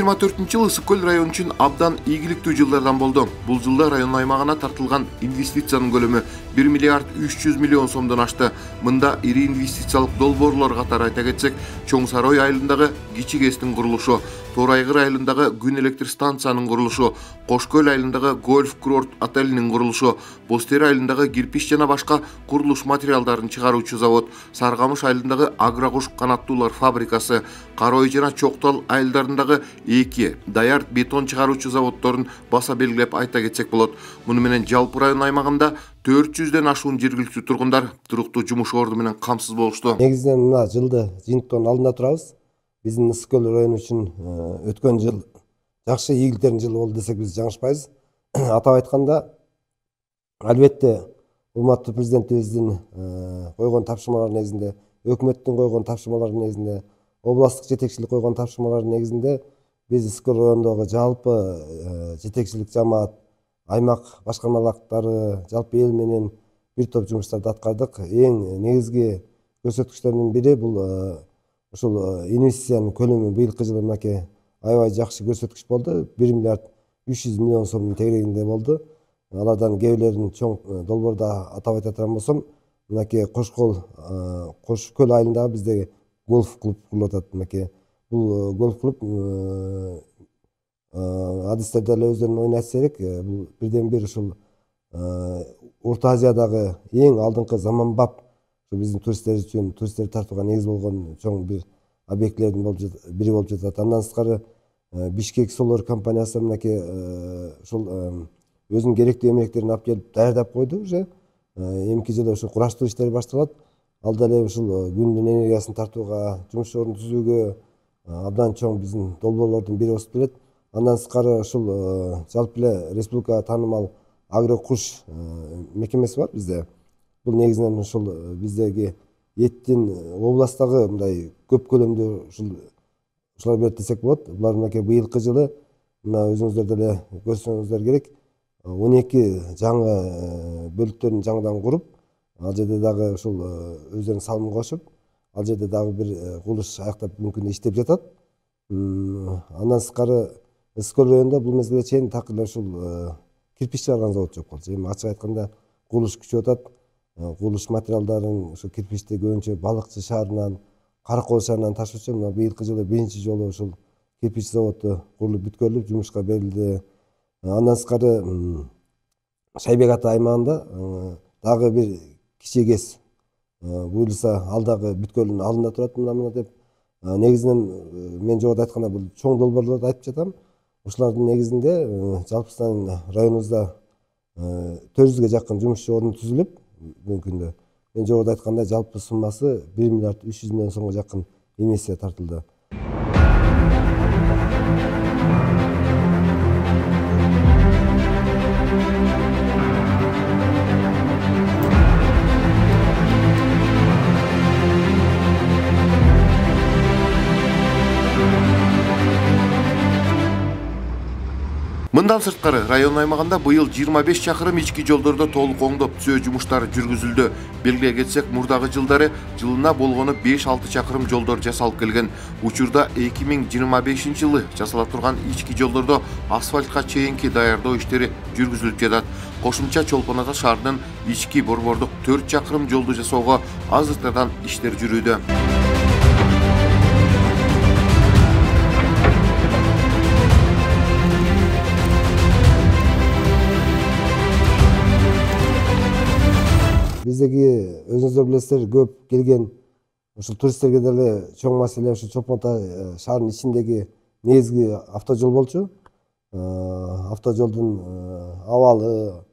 2024 ысык көл району үчүн абдан ийгиликтүү жылдардан болду. Бул жылда район аймагына тартылган инвестициянын көлөмү 1 миллиард 300 миллион сомдон ашты. Мында ири инвестициялык долбоорлор катары айта кетсек, Чоң Сарой айылындагы Кичи КЭСтин курулушу, Тор Айгыр айылындагы күн электр станциянын курулушу, Кош көл айылындагы гольф курорт отелинин курулушу, Боз Тери айылындагы кирпич жана башка курулуш материалдарын чыгаруучу завод, Саргамыш айылындагы агрокуш канаттуулар фабрикасы, Кара Ой жана Чоктал айылдарындагы 2 даяр бетон чыгаруучу заводдорун баса белгилеп айта кетсек болот. Муну менен жалпы район аймагында 400дөн ашуун жергиликтүү тургундар туруктуу жумуш орду менен камсыз болушту. Негизинен мына жылды жыйынтыктын алдында турабыз. Биздин ысык көл району үчүн өткөн жыл жакшы ийгиликтердин жылы болду десек биз жаңышпайбыз. Атап айтканда, албетте урматтуу президентибиздин койгон тапшырмалар негизинде, өкмөттүн койгон тапшырмалар негизинде, областтык жетекчилик койгон тапшырмалар негизинде биз ысык көл районундагы жалпы жетекчилик жамаат, аймак башкармалыктары, жалпы эл менен бир топ жумуштарды аткардык. Эң негизги көрсөткүчтөрдүн бири бул ушул инвестициянын көлөмү быйылкы жылы мынакей аябай жакшы көрсөткүч болду. 1 миллиард 300 миллион сомдун тегерегинде болду. Алардан кээ бирлерин чоң долбоорда атап айта турган болсом, мынакей Кош көл айылындагы биздеги гольф клуб курулуп атат. Мынакей бул гольф клуб адистерде эле өздөрүнүн оюн айтса керек. Бул бирден бир ушул Орто Азиядагы эң алдыңкы заманбап биздин туристтер үчүн туристтерди тартууга негиз болгон чоң бир объектилердин бири болуп жатат. Андан сырткары Бишкек Solar компаниясы мынакей ушул өзүнүн керектүү эмгектерин алып келип даярдап койду уже. Эмки жылы ушул кураштыруу иштери башталат. Ал деле ушул күндүн энергиясын тартууга, жумуш ордун түзүүгө абдан чоң биздин долбоорлордун бири болуп келет. Андан сырткары ушул жалпы эле республикага таанымал агрокуш мекемеси бар бизде. Бул негизинен ушул биздеги эттин областтагы мындай көп көлөмдүү ушулар берет десек болот. Булар мынакей быйылкы жылы мына өзүңүздөр деле көрсөңүздөр керек, 12 жаңы бөлүктөрүн жаңыдан куруп, ал жерде дагы ушул өздөрүнүн салымын кошуп, ал жерде дагы бир курулуш аяктап мүмкүн иштеп жатат. Андан сырткары ысык көл районунда бул мезгилге чейин так эле ушул кирпич чыгарган завод жок болчу. Эми ачык айтканда курулуш күчүп атат. Курулуш материалдарын ушу кирпичти көбүнчө Балыкчы шаарынан, Каракол шаарынан ташуучу. Мына быйылкы жылы биринчи жолу ушул кирпич заводу курулуп бүткөрүлүп жумушка берилди. Андан сырткары Шайбек Ата аймагында дагы бир Кичи КЭС буюрса ал дагы бүткөрүлүүнүн алдында турат мына деп. Негизинен мен жогоруда айтканда бул чоң долбоорлорду айтып жатам. Ушулардын негизинде жалпысынан районубузда 400ге жакын жумуш орду түзүлүп, бүгүнкү күндө мен жогоруда айтканда жалпы суммасы 1 миллиард 300 миллион сомго жакын инвестиция тартылды. Мындан сырткары район аймагында быйыл 25 чакырым ички жолдордо толук оңдоп түзөө жумуштары жүргүзүлдү. Белгилей кетсек, мурдагы жылдары жылына болгону 5-6 чакырым жолдор жасалып келген. Учурда 2025 жылы жасала турган ички жолдордо асфальтка чейинки даярдоо иштери жүргүзүлүп жатат. Кошумча Чолпон Ата шаарынын ички борбордук 4 чакырым жолду жасоого азыртадан иштер жүрүүдө. Биздеги өзүңүздөр билесиздер, көп келген ушул туристтерге деле чоң маселе ушул Чолпон Ата шаарынын ичиндеги негизги автожол болчу. Автожолдун абалы,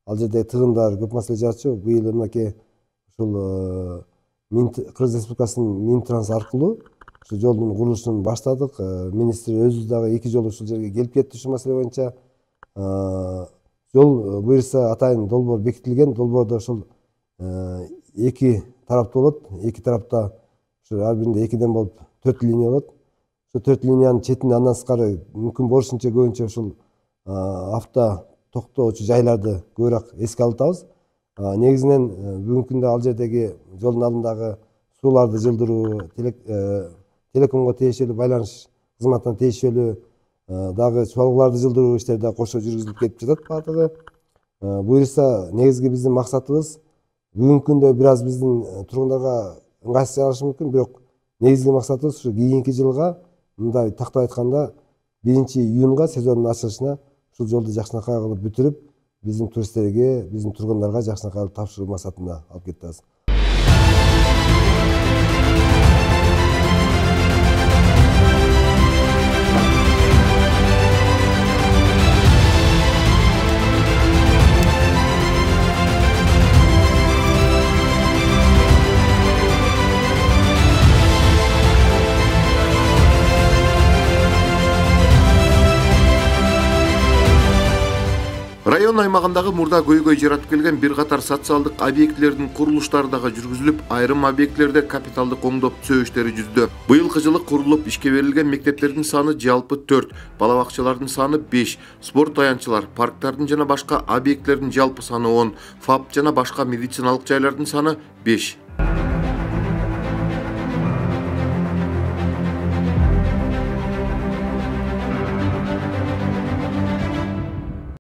ал жердеги тыгындар көп маселе жаратчу. Быйыл мынакей ушул Кыргыз Республикасынын Минтранс аркылуу ушул жолдун курулушун баштадык. Министр өзү дагы 2 жолу ушул жерге келип кетти ушул маселе боюнча. Жол буюрса атайын долбоор бекитилген. Долбоордо ушул 2 тараптуу болот. 2 тарапта ушул ар биринде 2ден болуп 4 линия болот. Ушул 4 линиянын четинде андан сырткары мүмкүн болушунча көбүнчө ушул авто токтоочу жайларды көбүрөөк эске алып атабыз. Негизинен бүгүнкү күндө ал жердеги жолдун алдындагы сууларды жылдыруу, телекомго тиешелүү, байланыш кызматына тиешелүү дагы чыбалгыларды жылдыруу иштери да кошо жүргүзүлүп кетип жатат баардыгы. Буюрса негизги биздин максатыбыз бүгүнкү күндө бир аз биздин тургундарга ыңгайсыз жагышы мүмкүн, бирок негизги максатыбыз ушу кийинки жылга мындай тактап айтканда 1-июнга сезондун ачылышына ушул жолду жакшынакай кылып бүтүрүп, биздин туристтерге, биздин тургундарга жакшынакай кылып тапшыруу максатында алып кетебиз. Район аймагындагы мурда көйгөй жаратып келген бир катар социалдык объектилердин курулуштары дагы жүргүзүлүп, айрым объектилерде капиталдык оңдоп түзөө иштери жүздү. Быйыл жылы курулуп ишке берилген мектептердин саны жалпы 4, бала бакчалардын саны 5, спорт аянтчылар, парктардын жана башка объектилердин жалпы саны 10, ФАП жана башка медициналык жайлардын саны 5.